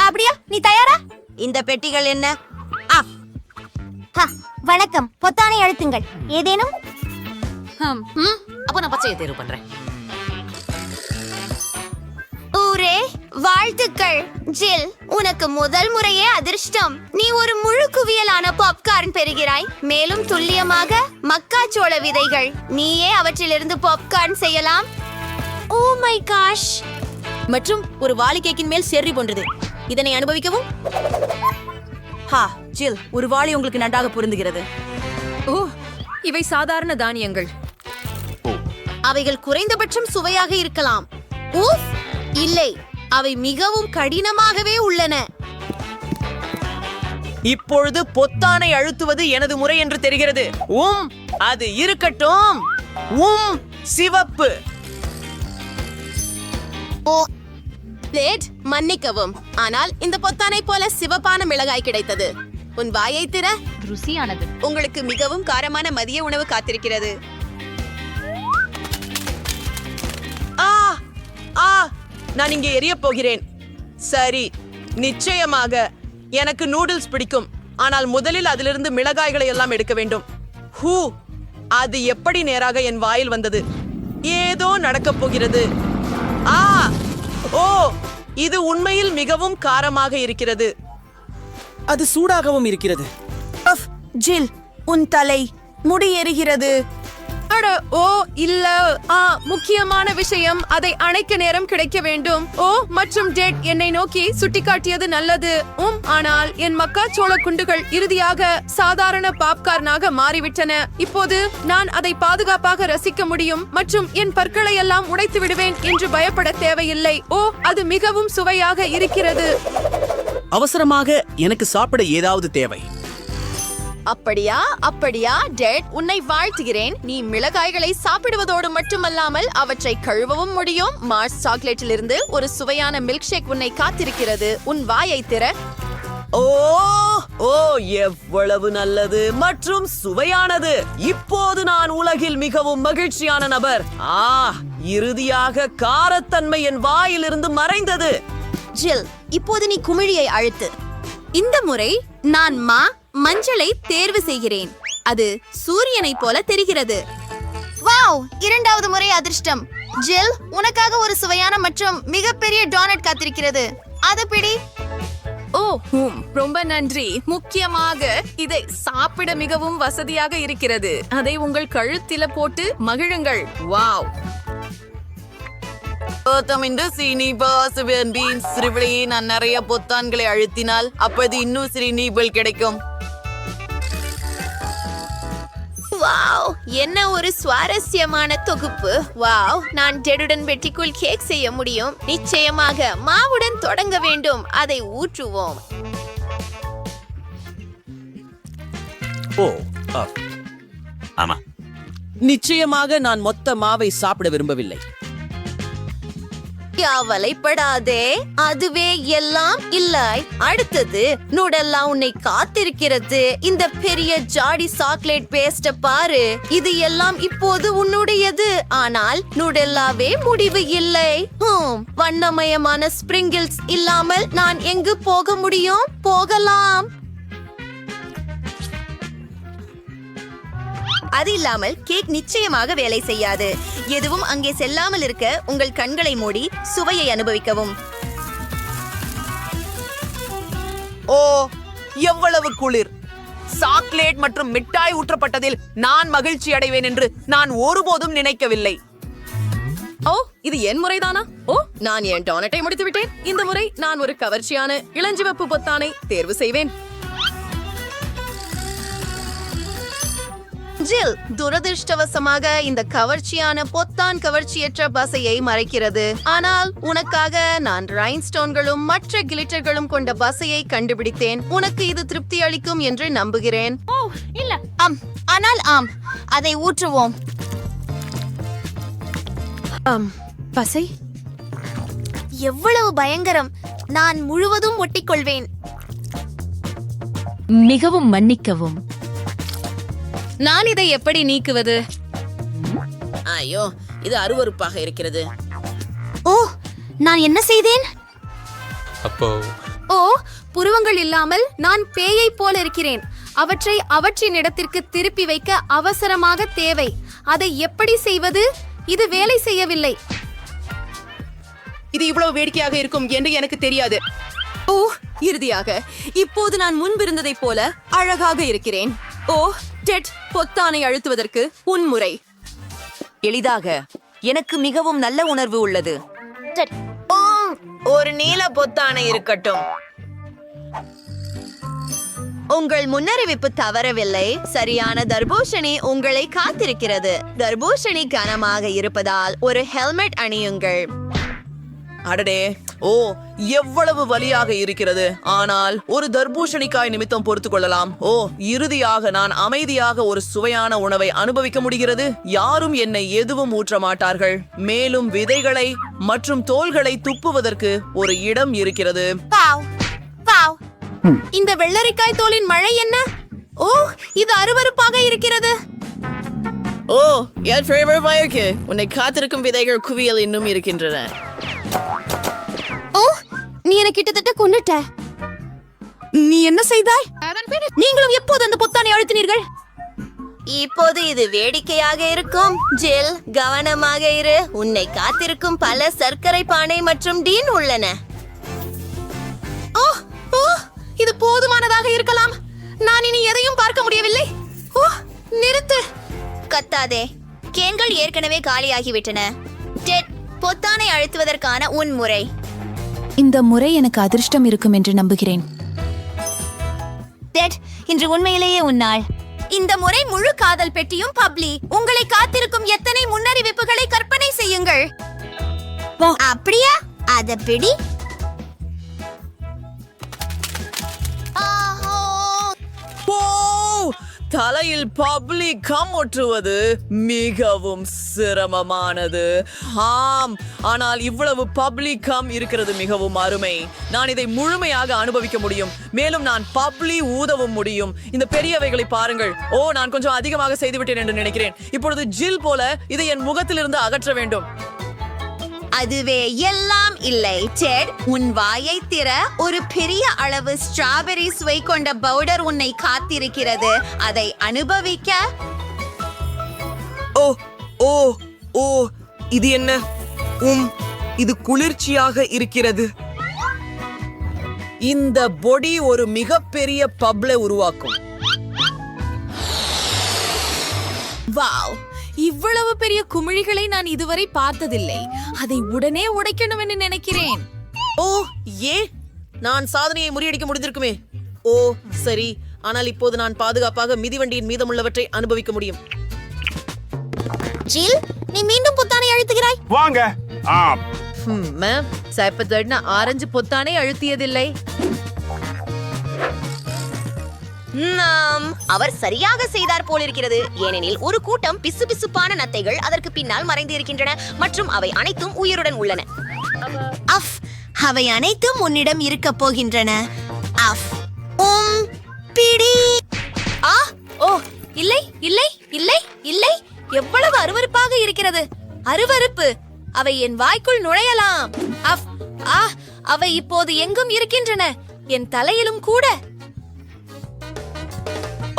அப்படியா? நீ தயாரா? இந்த பெட்டிகள் என்ன? வணக்கம். பொத்தானை அழுத்துங்கள். ஏதேனும்? அப்ப நான் பச்சையை தேர்வு பண்றேன். ஊரே, வாழ்த்துக்கள் ஜில். உனக்கு முதல் முறையே அதிர்ஷ்டம். நீ ஒரு முழு குவியலான பாப்கார்ன் பெறுகிறாய். மேலும் துல்லியமாக மக்காச்சோள விதைகள். நீயே அவற்றிலிருந்து பாப்கார்ன் செய்யலாம். Oh my gosh. மற்றும் ஒரு வாளி கேக்கின் மேல் செர்ரி போன்றது. இதனை அனுபவிக்கவும். ஜில், ஒரு வாளி உங்களுக்கு நன்றாக பொருந்துகிறது. ஓ, இவை சாதாரண தானியங்கள். அவைகள் குறைந்தபட்சம் சுவையாக இருக்கலாம். ஊஃப், இல்லை, அவை மிகவும் கடினமாகவே உள்ளன. இப்பொழுது பொத்தானை அழுத்துவது எனது முறை என்று தெரிகிறது. அது இருக்கட்டும். சிவப்பு. மன்னிக்கவும், ஆனால் இந்த பொத்தானை போல சிவப்பான மிளகாய் கிடைத்தது. உன் வாயை திற. ருசியானது. உங்களுக்கு மிகவும் காரமான மதிய உணவு காத்திருக்கிறது. நான் இங்கே எரிய போகிறேன். சரி, நிச்சயமாக எனக்கு நூடுல்ஸ் பிடிக்கும். ஆனால் முதலில் அதிலிருந்து மிளகாய்களை எல்லாம் எடுக்க வேண்டும். அது எப்படி நேராக என் வாயில் வந்தது? ஏதோ நடக்கப் போகிறது. இது உண்மையில் மிகவும் காரமாக இருக்கிறது. அது சூடாகவும் இருக்கிறது. ஜில், உன் தலை முடி எரிகிறது. அட ஓ இல்ல. முக்கியமான விஷயம், அதை அணைக்க நேரம் கிடைக்க வேண்டும். மற்றும் டெட் என்னை நோக்கி சுட்டிக்காட்டியது நல்லது. ஆனால் என் மக்காச்சோள குண்டுகள் இறுதியாக சாதாரண பாப்கார்னாக மாறிவிட்டன. இப்போது நான் அதை பாதுகாப்பாக ரசிக்க முடியும் மற்றும் என் பற்களை எல்லாம் உடைத்து விடுவேன் என்று பயப்பட தேவையில்லை. அது மிகவும் சுவையாக இருக்கிறது. அவசரமாக எனக்கு சாப்பிட ஏதாவது தேவை. அப்படியா டெட், உன்னை வாழ்த்துகிறேன். நீ மிளகாய்களை சாப்பிடுவதோடு மட்டுமல்லாமல் அவற்றை கழுவவும் முடியும். மார்ஸ் சாக்லேட்டிலிருந்து ஒரு சுவையான மில்க் ஷேக் உன்னை காத்திருக்கிறது. உன் வாயை திற. எவ்வளவு நல்லது மற்றும் சுவையானது. இப்போது நான் உலகில் மிகவும் மகிழ்ச்சியான நபர். இறுதியாக காரத்தன்மை என் வாயிலிருந்து மறைந்தது. ஜில், இப்போது நீ குமிழியை அழுத்து. இந்த முறை நான் மஞ்சளை தேர்வு செய்கிறேன். அது சூரியனை போல தெரிகிறது. வாவ், இரண்டாவது முறை அதிர்ஷ்டம். ஜில், உனக்காக ஒரு சுவையான மற்றும் மிகப்பெரிய டோனட் காத்திருக்கிறது. அது பிடி. ரொம்ப நன்றி. முக்கியமாக இதை சாப்பிட மிகவும் வசதியாக இருக்கிறது. அதை உங்கள் கழுத்தில போட்டு மகிழுங்கள். வாவ். நான் நிறைய பொத்தான்களை அழுத்தினால் அப்போது இன்னும் சிறுநீபல் கிடைக்கும். வாவ், என்ன ஒரு சுவாரஸ்யமான தொகுப்பு. வாவ், நான் டெடுடன் வெட்டிக்குள் கேக் செய்ய முடியும். நிச்சயமாக மாவுடன் தொடங்க வேண்டும். அதை ஊற்றுவோம். ஆமா, நிச்சயமாக நான் மொத்த மாவை சாப்பிட விரும்பவில்லை. கவலைப்படாதே, அதுவே எல்லாம் இல்லை. அடுத்தது நூடெல்லா உன்னை காத்திருக்கிறது. இந்த பெரிய ஜாடி சாக்லேட் பேஸ்ட பாரு. இது எல்லாம் இப்போது உன்னுடையது. ஆனால் நூடெல்லாவே முடிவு இல்லை. வண்ணமயமான ஸ்பிரிங்கிள்ஸ் இல்லாமல் நான் எங்கு போக முடியும்? போகலாம். அது இல்லாமல் கேக் நிச்சயமாக வேலை செய்யாது. எதுவும் அங்கே செல்லாமல் இருக்க உங்கள் கண்களை மூடி சுவையை அனுபவிக்கவும். எவ்வளவு குளிர்! சாக்லேட் மற்றும் மிட்டாய் ஊற்றப்பட்டதில் நான் மகிழ்ச்சி அடைவேன் என்று நான் ஒருபோதும் நினைக்கவில்லை. இது என் முறைதானா? நான் என் டோனட்டை முடித்து விட்டேன். இந்த முறை நான் ஒரு கவர்ச்சியான இளஞ்சிவப்பு பொத்தானை தேர்வு செய்வேன். ஜில், துரதிருஷ்டவசமாக இந்த கவர்ச்சியான பொத்தான் கவர்ச்சியற்ற பசையை மறைக்கிறது. ஆனால் உனக்காக நான் ரைன்ஸ்டோன்களும் மற்ற கிளிட்டர்களும் கொண்ட பசையை கண்டுபிடித்தேன். உனக்கு இது திருப்தி அளிக்கும் என்று நம்புகிறேன். ஆனால் அதை ஊற்றுவோம். பசை எவ்வளவு பயங்கரம்! நான் முழுவதும் ஒட்டிக்கொள்வேன். மிகவும் மன்னிக்கவும். நான் இதை எப்படி நீக்குவது? ஐயோ, இது அருவருப்பாக இருக்கிறது. நான் என்ன செய்தேன்? அப்போ ஓ, புருவங்கள் இல்லாமல் நான் பேயை போல இருக்கிறேன். அவற்றை அவற்றின் இடத்திற்கு திருப்பி வைக்க அவசரமாக தேவை. அதை எப்படி செய்வது? இது வேலை செய்யவில்லை. இது இவ்வளவு வேடிக்கையாக இருக்கும் என்று எனக்கு தெரியாது. ஓ, இறுதியாக இப்போது நான் முன்பிருந்ததைப் போல அழகாக இருக்கிறேன். ஓ, டெட், பொத்தானை அழுத்துவதற்கு உன்முறை. எளிதாக. எனக்கு மிகவும் நல்ல உணர்வு உள்ளது. ஒரு நீல பொத்தானை இருக்கட்டும். உங்கள் முன்னறிவிப்பு தவறவில்லை. சரியான தர்பூசணி உங்களை காத்திருக்கிறது. தர்பூசணி கனமாக இருப்பதால் ஒரு ஹெல்மெட் அணியுங்கள். அடடே, ஓ எவ்வளவு வலியாக இருக்கிறது. ஆனால் ஒரு தர்பூசணிக்காய் நிமித்தம் பொறுத்து கொள்ளலாம். ஓ, இறுதியாக நான் அமைதியாக ஒரு சுவையான உணவை அனுபவிக்க முடிகிறது. யாரும் என்னை எதுவும் ஊற்ற மாட்டார்கள். மேலும் விதைகளை மற்றும் தோல்களை துப்புவதற்கு ஒரு இடம் இருக்கிறது. இந்த வெள்ளரிக்காய் தோலின் மழை என்ன? ஓ, இது அருவருப்பாக இருக்கிறது. ஓ, என் ஃபேவரட் வயக்கு உன்னை காத்திருக்கும் விதைகள் குவியல் இன்னும் இருக்கின்றன. ஓ, நீ என்ன கிட்டத்தட்ட கொன்னுட்ட. நீ என்ன செய்தாய்? நீங்களும் எப்போது அந்த பொத்தானை அழுத்தினீர்கள்? இப்போது இது வேடிக்கையாக இருக்கும். ஜில், கவனமாக இரு. உன்னை காத்திருக்கும் பல சர்க்கரை பானை மற்றும் டீன் உள்ளன. ஓ, ஓ, இது போதுமானதாக இருக்கலாம். நான் இனி எதையும் பார்க்க முடியவில்லை. ஓ, நிறுத்து. கத்தாதே, கேன்கள் ஏற்கனவே காலியாகிவிட்டன. டெட், பொத்தானை அழுத்துவதற்கான உன் முறை. இந்த முறை எனக்கு அதிர்ஷ்டம் இருக்கும் என்று நம்புகிறேன். டெட், இன்று உண்மையிலேயே உன்னால். இந்த முறை முழு காதல் பெட்டியும் பப்ளி. உங்களை காத்திருக்கும் எத்தனை முன்னறிவிப்புகளை கற்பனை செய்யுங்கள். அப்படியா? அத பிடி. தலையில் பப்ளிக் கம் ஒட்டுவது மிகவும் சிரமமானது. ஆம், ஆனால் இவ்வளவு பப்ளிக் கம் இருக்கிறது மிகவும் அருமை. நான் இதை முழுமையாக அனுபவிக்க முடியும். மேலும் நான் பப்ளி ஊதவும் முடியும். இந்த பெரியவைகளை பாருங்கள். ஓ, நான் கொஞ்சம் அதிகமாக செய்துவிட்டேன் என்று நினைக்கிறேன். இப்பொழுது ஜில் போல இதை என் முகத்திலிருந்து அகற்ற வேண்டும். அதுவே எல்லாம் இல்லை. டெட், உன் வாயை திற. ஒரு பெரிய அளவு ஸ்ட்ராபெரி சுவை கொண்ட பவுடர் உன்னை காத்திருக்கிறது. அதை அனுபவிக்க. ஓ ஓ ஓ இது என்ன? இது குளிர்ச்சியாக இருக்கிறது. இந்த பொடி ஒரு மிகப்பெரிய பப்ளை உருவாக்கும். வாவ், இவ்வளவு பெரிய குமிழிகளை நான் இதுவரை பார்த்ததில்லை. அதை உடனே உடைக்கணும் என்று நினைக்கிறேன். ஓ, நான் சாதனையை முறியடிக்க முடிந்திருக்குமே. ஓ சரி, ஆனால் இப்போது நான் பாதுகாப்பாக மிதிவண்டியின் மீதமுள்ளவற்றை அனுபவிக்க முடியும். ஜில், நீ மீண்டும் பொத்தானை அழுத்துகிறாய். வாங்க. ஆம். மேம், சாய்ப்பதட்னா ஆரஞ்சு பொத்தானை அழுத்தியதில்லை. அவர் சரியாக செய்தார் போலிருக்கிறது. ஏனெனில் ஒரு கூட்டம் பிசுபிசுப்பான நத்தைகள் அதற்கு பின்னால் மறைந்து இருக்கின்றன மற்றும் அவை அனைத்தும் உயிருடன் உள்ளன. அஃப், அவை அனைத்தும் உன்னிடம் இருக்க போகின்றன. அஃப், பிடி. ஆ, ஓ, இல்லை இல்லை இல்லை இல்லை. எவ்வளவு அருவருப்பாக இருக்கிறது. அருவருப்பு. அவை என் வாய்க்குள் நுழையலாம். அஃப், ஆ, அவை இப்போது எங்கும் இருக்கின்றன. என் தலையிலும் கூட.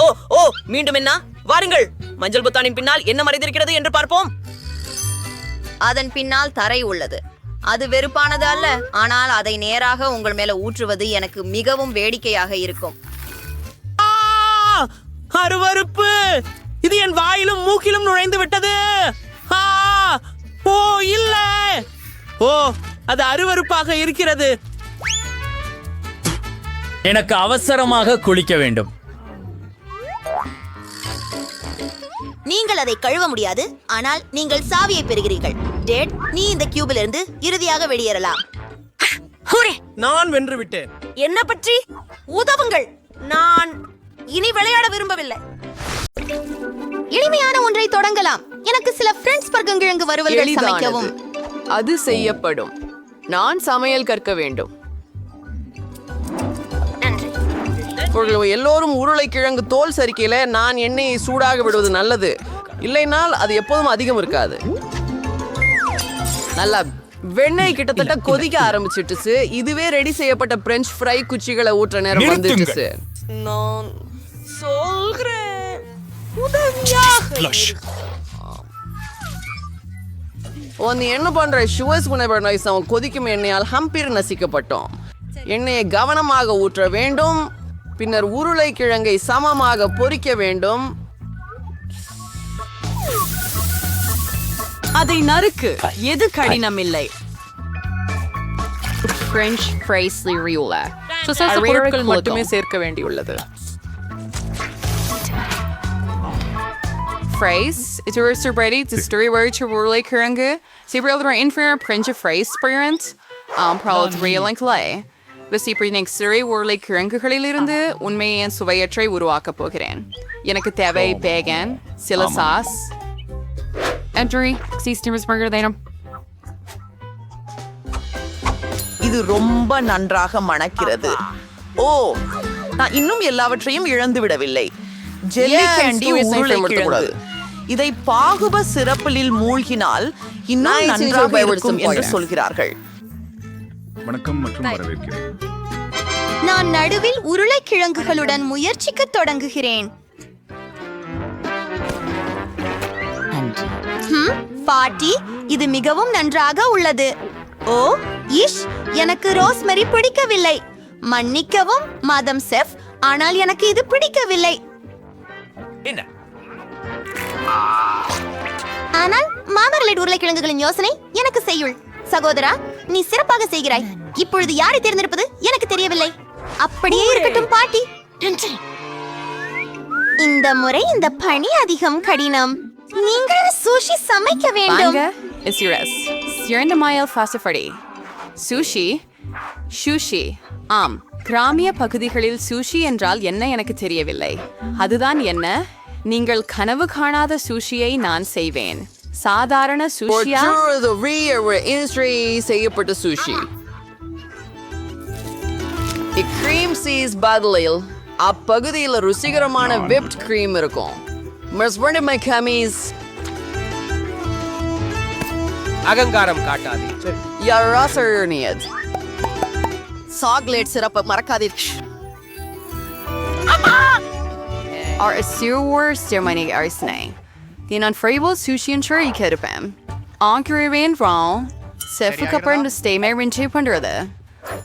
ஓ ஓ மீண்டும் என்ன? வாருங்கள், மஞ்சள் பொத்தானின் பின்னால் என்ன மறைந்திருக்கிறது என்று பார்ப்போம். அதன் பின்னால் தரை உள்ளது. அது வெறுப்பானது அல்ல, ஆனால் அதை நேராக உங்கள் மேல ஊற்றுவது எனக்கு மிகவும் வேடிக்கையாக இருக்கும். அருவருப்பு! இது என் வாயிலும் மூக்கிலும் நுழைந்து விட்டது. ஓ இல்ல! ஓ, அது அருவருப்பாக இருக்கிறது. எனக்கு அவசரமாக குளிக்க வேண்டும். நீங்கள் அதை கழுவ முடியாது, ஆனால் நீங்கள் சாவியை பெறுகிறீர்கள். டெட், நீ இந்த கியூபில் இருந்து இறுதியாக வெளியேறலாம். நான் வென்று விட்டேன். என்ன பற்றி? உதவுங்கள். நான் இனி விளையாட விரும்பவில்லை. எளிமையான ஒன்றை தொடங்கலாம். எனக்கு சில பிரெஞ்ச் பர்கங்கிழங்கு வறுவல்கள் சமைக்கவும். அது செய்யப்படும். நான் சமையல் கற்க வேண்டும். எல்லோரும் உருளைக்கிழங்கு தோல் சரிக்கையில நான் எண்ணெயை சூடாக விடுவது நல்லது. இல்லைனால் அது எப்போதும் அதிகம் இருக்காது. நல்லா வெண்ணெய் கிட்டத்தட்ட கொதிக்க ஆரம்பிச்சிட்டுச்சு. இதுவே ரெடி செய்யப்பட்ட பிரெஞ்ச் ஃப்ரை குச்சிகளை ஊற்ற நேரம் வந்துடுச்சு. நான் சொல்கிறேன், உதவியாக நீ என்ன பண்ற? ஷுவர்ஸ் அவன் கொதிக்கும் எண்ணெயால் ஹம்பீர் நசிக்கப்பட்டோம். எண்ணெயை கவனமாக ஊற்ற வேண்டும். பின்னர் உருளைக்கிழங்கை சமமாக பொரிக்க வேண்டும். அதை நறுக்கு. எது கடினம் இல்லை. பிரெஞ்ச் ஃப்ரைஸ் பொருட்கள் மட்டுமே சேர்க்க வேண்டியுள்ளது. Fries, it's a roaster bready, it's a story where it's a rural curranga. See, we're able to inferior French fries experience. Probably real like lay. The super next story, rural curranga Kalilirunde, Unme and Suvayatre Uruaka Pokeran. Yanaka Teve, Bagan, Silla sauce. Entry, see steamers burger, they know. இது ரொம்ப நன்றாக மணக்கிறது. ஓ, நான் இன்னும் எல்லாவற்றையும் இழந்து விடவில்லை. Jelly candy உருளைக்கிழங்கு. இதை பாகுப சிறப்பில் மூழ்கினால் இன்னும் நன்றாக இருக்கும் என்று சொல்கிறார்கள். வணக்கம் மற்றும் வரவேற்கிறேன். நான் நடுவில் உருளைக்கிழங்குகளுடன் முயற்சிக்க தொடங்குகிறேன். பாட்டி, இது மிகவும் நன்றாக உள்ளது. ஓ இஷ், எனக்கு ரோஸ்மெரி பிடிக்கவில்லை. மன்னிக்கவும் மாதம் செஃப், ஆனால் எனக்கு இது பிடிக்கவில்லை. என்ன? ஆனால் மாமரலைட் உருளைக்கிழங்குகளின் யோசனை எனக்கு செய்யுள். சகோதரா, நீ சிறப்பாக செய்கிறாய். இப்பொழுது யாரை தேர்ந்தெடுப்பது எனக்கு தெரியவில்லை. அப்படியே இருக்கட்டும் பாட்டி. இந்த முறை இந்த பணி அதிகம் கடினம். நீங்கள் சுஷி சமைக்க வேண்டும். Is yours. Sierra Mile Fasafari. Sushi. Sushi. கிராமிய பகுதிகளில் சூஷி என்றால் என்ன எனக்கு தெரியவில்லை. அதுதான் என்ன? நீங்கள் கனவு காணாத சூஷியை நான் செய்வேன். சாதாரண சூஷியா? செய்யப்பட்ட சூஷி. கிரீம் சீஸ் பதிலில் அப்பகுதியில் ருசிகரமான whipped cream இருக்கும். அகங்காரம் காட்டாதே. சாக்லேட் சிறப்பை மறக்காதீர்கள். Are a sewer ceremony arsene. The unfriable sushi and cherry kedapam. Ankaravan wrong. Sefu kapar and stay my rinche pandrada.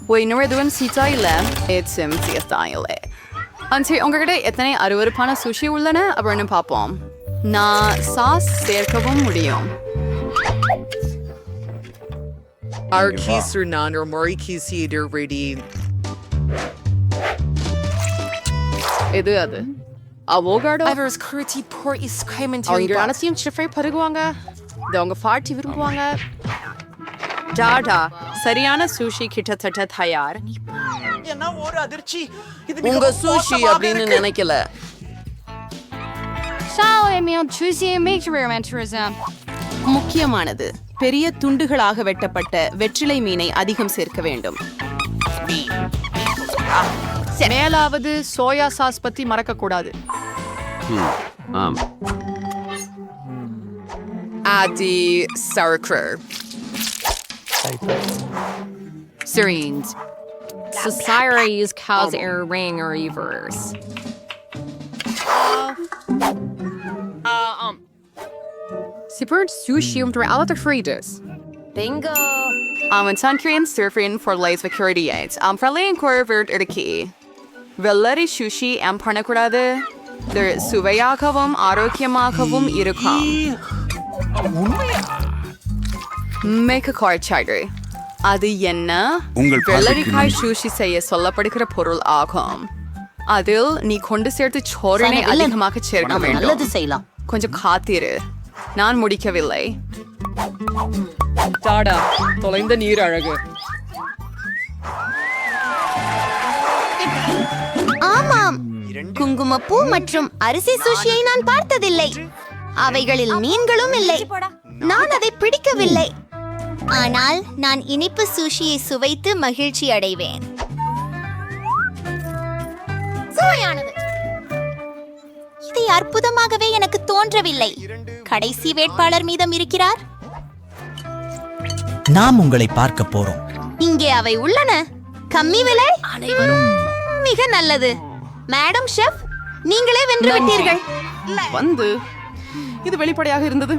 We know where the one sita illa. It's him style. Until Ongare etane Arupana sushi ullana aburn papom. Na sauce serkabum mudium. Our keys are none or Mori keys either ready. Edu adu. Avogado. Ever's curty poor is screaming to அவங்க அனைத்தையும் ஷிஃப்ரை பருகுவாங்க. அவங்க party விரும்புவாங்க. டாடா, சரியான sushi கிட்டத்தட்ட தயார். என்ன ஒரு அதிர்ச்சி. இது உங்க சூஷி அப்படின்னு நினைக்கல. முக்கியமானது, பெரிய துண்டுகளாக வெட்டப்பட்ட வெற்றிலை மீனை அதிகம் சேர்க்க வேண்டும். மேலாவது சோயா சாஸ் பத்தி மறக்க கூடாது. Adi sauerkraut. Syrenes. Societies cause air ring or reverse. Super sushi under alla the fritas. Bingo. En Sunkorean surfing for lights security aids. Fralle and Corvert er the key. Velleri sushi and parnakurade. There suvayakavum, arokiamakavum irukum. Make a card charger. அது என்ன? வெள்ளரிக்காய் sushi செய்ய சொல்லப்படுகிற பொருள் ஆகும். அதில் நீ கொண்டு சேர்த்து சோரனை அதிகமாக சேர்க்க வேண்டும். நல்லது செய்யலாம். கொஞ்சம் காத்திரு, நான் முடிக்கவில்லை. டாடா, தொலைந்த நீர் அழகு. ஆமாம், குங்குமப்பூ மற்றும் அரிசி சுஷியை நான் பார்த்ததில்லை. அவைகளில் மீன்களும் இல்லை. நான் அதை பிடிக்கவில்லை. ஆனால் நான் இனிப்பு சுஷியை சுவைத்து மகிழ்ச்சி அடைவேன். சுவையானது. இதை அற்புதமாகவே எனக்கு தோன்றவில்லை. கடைசி வேட்பாளர் மீதம் இருக்கிறார். நாம் உங்களை பார்க்க போறோம். இங்கே அவை உள்ளன. கம்மி விலை. மிக நல்லது. மேடம் ஷெஃப், நீங்களே வென்று விட்டீர்கள். இது வெளிப்படையாக இருந்தது.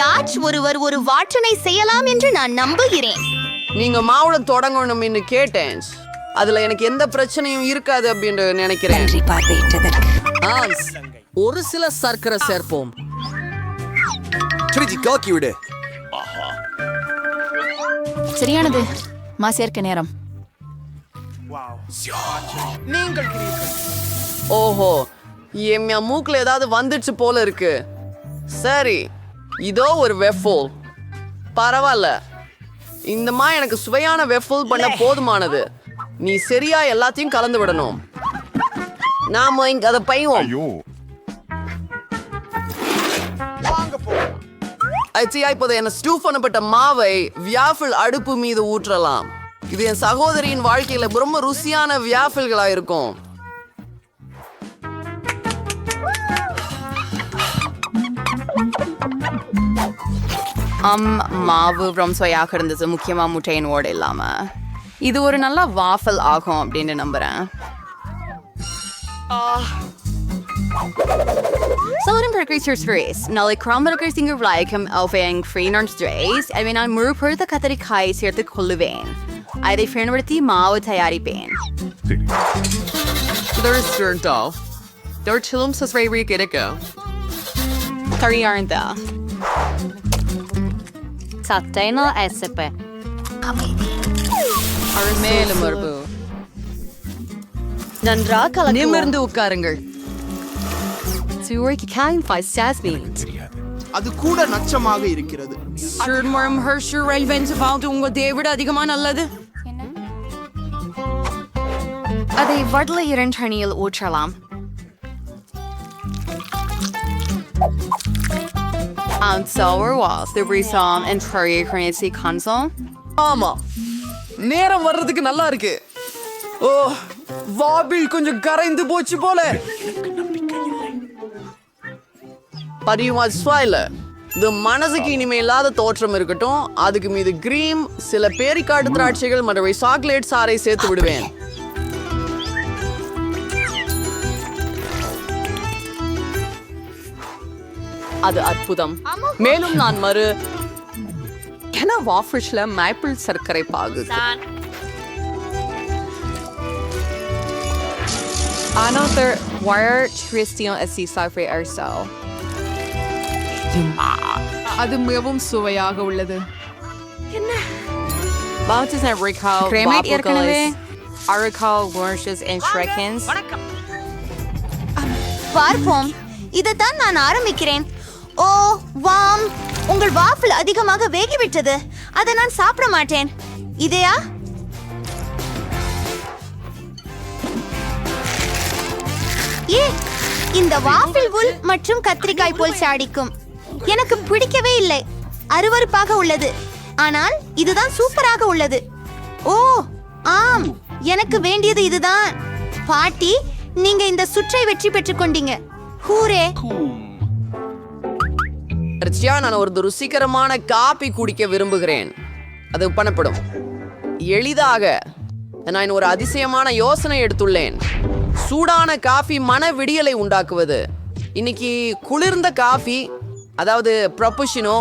யாச் ஒருவர் ஒரு வாற்றனை செய்யலாம் என்று நான் நம்புகிறேன். நீங்க மாவுடன் தொடங்கணும்னு கேட்டேன். அதுல எனக்கு எந்த பிரச்சனையும் இருக்காது அப்படின்னு நினைக்கிறேன். ஒரு சில சர்க்கரை சேர்ப்போம். சரியானது. மா சேர்க்க நேரம். ஓஹோ, என் மூக்குல ஏதாவது வந்துடுச்சு போல இருக்கு. சரி, இதோ ஒரு வெஃபோல். பரவாயில்ல, இந்தமா எனக்கு சுவையான வெஃபோல் பண்ண போதுமானது. நீ சரியா எல்லாத்தையும் கலந்து விடணும். நாம இங்க அதை பைவோம். ஐயோ, இப்போது என்ன ஸ்டூ பண்ணப்பட்ட மாவை வியாஃபிள் அடுப்பு மீது ஊற்றலாம். இது என் சகோதரியின் வாழ்க்கையில ரொம்ப ருசியான வியாஃபிள்களா இருக்கும். மாவு ரொம்ப சுவையாக இருந்தது, முக்கியமா முட்டையின் ஓடு இல்லாம. இது ஒரு நல்ல வாஃபல் ஆகும் அப்படின்னு நம்புறேன். Zouden burgers vlees. Nou, ik kwam burgers in gebruiken over een vriendenstrees en we naar moerper de katerikai zeer te kolween. Hij de vrienden wordt die mouw tayari been. There is turned off. There are chillums as way we get to go. Sorry, aren't there? Satayna SP. மேலும் மரபு. நன்றாக கலக்குவோம். நிமிர்ந்து உட்காருங்கள். சுவைக்கு coin 5 stars means. அது கூட நச்சமாக இருக்கிறது. Shurmurm Hersher relevant about உங்க தேவிட அதிகமா நல்லது. அதை வடல இரண்டணியில் ஊற்றலாம். And sour was the reason and Prairie Currency Console. ஆமா, நேரம் வர்றதுக்கு நல்லா இருக்கு. ஓ, வாபிள் கொஞ்சம் கரைந்து போச்சு போல. பதியுமா ஸ்வைல இது மனசுக்கு இனிமே இல்லாத தோற்றம் இருக்கட்டும். அதுக்கு மீது கிரீம், சில பேரிக்காட்டு திராட்சைகள் மற்றும் சாக்லேட் சாறை சேர்த்து விடுவேன். அது அற்புதம். மேலும் நான் வாஃபிஷ்ல மேப்பிள் சர்க்கரை பாகு. Another wire Christian SC Erso. அது மிகவும் சுவையாக உள்ளது. Bounces and recall cremate ஏற்கனவே recall washes and shrekins. பார்ப்போம். இதைத்தான் நான் ஆரம்பிக்கிறேன். ஓ வாம், உங்கள் வாஃபிள் அதிகமாக வேகிவிட்டது. அதை நான் சாப்பிட மாட்டேன். இதையா? ஏ, இந்த வாஃபிள் உல் மற்றும் கத்திரிக்காய் போல் சாடிக்கும். எனக்கு பிடிக்கவே இல்லை. அருவருப்பாக உள்ளது. ஆனால் இதுதான் சூப்பராக உள்ளது. ஓ ஆம், எனக்கு வேண்டியது இதுதான். பாட்டி, நீங்க இந்த சுற்றை வெற்றி பெற்றுக் கொண்டீங்க. ஹூரே. நான் ஒரு ருசிகரமான காபி குடிக்க விரும்புகிறேன். அது பண்ணப்படும் எளிதாக. நான் ஒரு அதிசயமான யோசனை எடுத்துள்ளேன். சூடான காஃபி மன விடியலை உண்டாக்குவது. இன்னைக்கு குளிர்ந்த காஃபி, அதாவது ப்ரொபுஷினோ,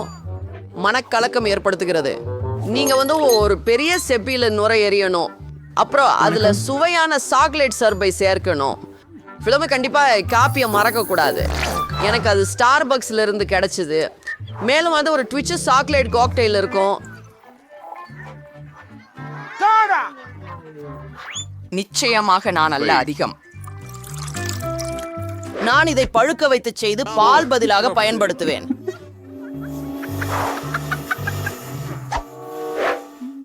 மனக்கலக்கம் ஏற்படுத்துகிறது. நீங்க ஒரு பெரிய செப்பில நுரை எறியணும். அப்புறம் அதுல சுவையான சாக்லேட் சர்பை சேர்க்கணும். ஃபிலிம் கண்டிப்பா காப்பியை மறக்க கூடாது. எனக்கு அது ஸ்டார்பக்ஸ்ல இருந்து கிடைச்சது. மேலும் அது ஒரு ட்விட்ச் சாக்லேட் காக்டெயில் இருக்கும். நிச்சயமாக நான் அல்ல அதிகம். நான் இதை பழுக்க வைத்து செய்து பால் பதிலாக பயன்படுத்துவேன்.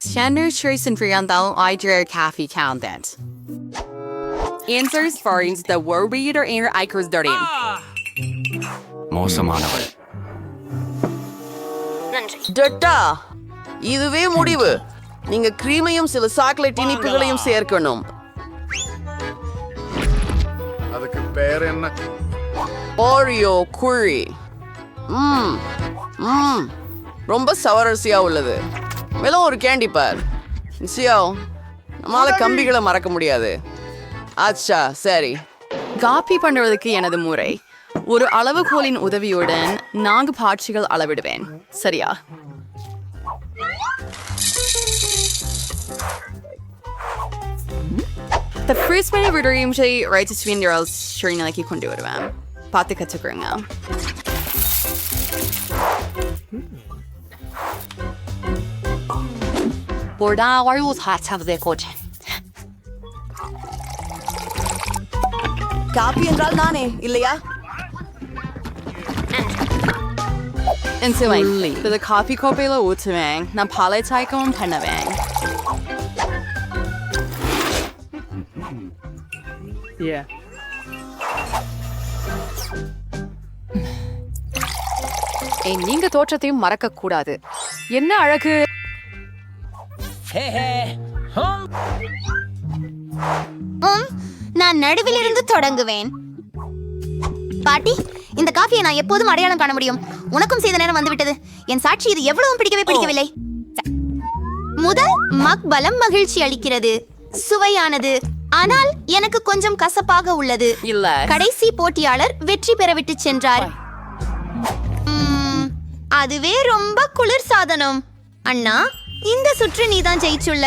Standard choice and Briandal Idra Cafe Content. Answers for the world reader and Icers Darien. மோசமானவள். டட்டா, இதுவே முடிவு. நீங்க கிரீமையும் சில சாக்லேட் இனிப்புகளையும் சேர்க்கணும். அதுக்கு பேர் என்ன? ஓரியோ குழி. ரொம்ப சவரசியா உள்ளது. வெறும் ஒரு கேண்டி பார். சியோ, நம்மளால கம்பிகளை மறக்க முடியாது. ஆச்சா, சரி. காப்பி பண்ணுவதற்கு எனது முறை ஒரு அளவுகோலின் உதவியுடன் 4 பாட்சிகள் அளவிடுவேன். சரியா? The first many விடுறையும் ரைட் ஸ்வீன் நிலைக்கு கொண்டு வருவேன். பார்த்து கற்றுக்குறேங்க. காப்பி என்றால் நானே இல்லையா? இந்த காஃபி கோப்பையில ஊற்றுவேன். நான் பாலை சாய்க்கவும் பண்ணுவேன். நீங்க தோற்றத்தையும் மறக்க கூடாது. என்ன அழகு! நான் நடுவிலிருந்து தொடங்குவேன். பாட்டி, இந்த காஃபியை நான் எப்போதும் அடையாளம் காண முடியும். உனக்கும் செய்த நேரம் வந்துவிட்டது. என் சாட்சி இது எவ்வளவும் பிடிக்கவில்லை. முதல் மக் பலம் மகிழ்ச்சி அளிக்கிறது, சுவையானது, ஆனால் எனக்கு கொஞ்சம் கசப்பாக உள்ளது. இல்ல. கடைசி போட்டியாளர் வெற்றி பெறவிட்டு சென்றார். அதுவே ரொம்ப குளிர் சாதனம். அண்ணா, இந்த சுற்று நீதான் ஜெயிச்சுள்ள.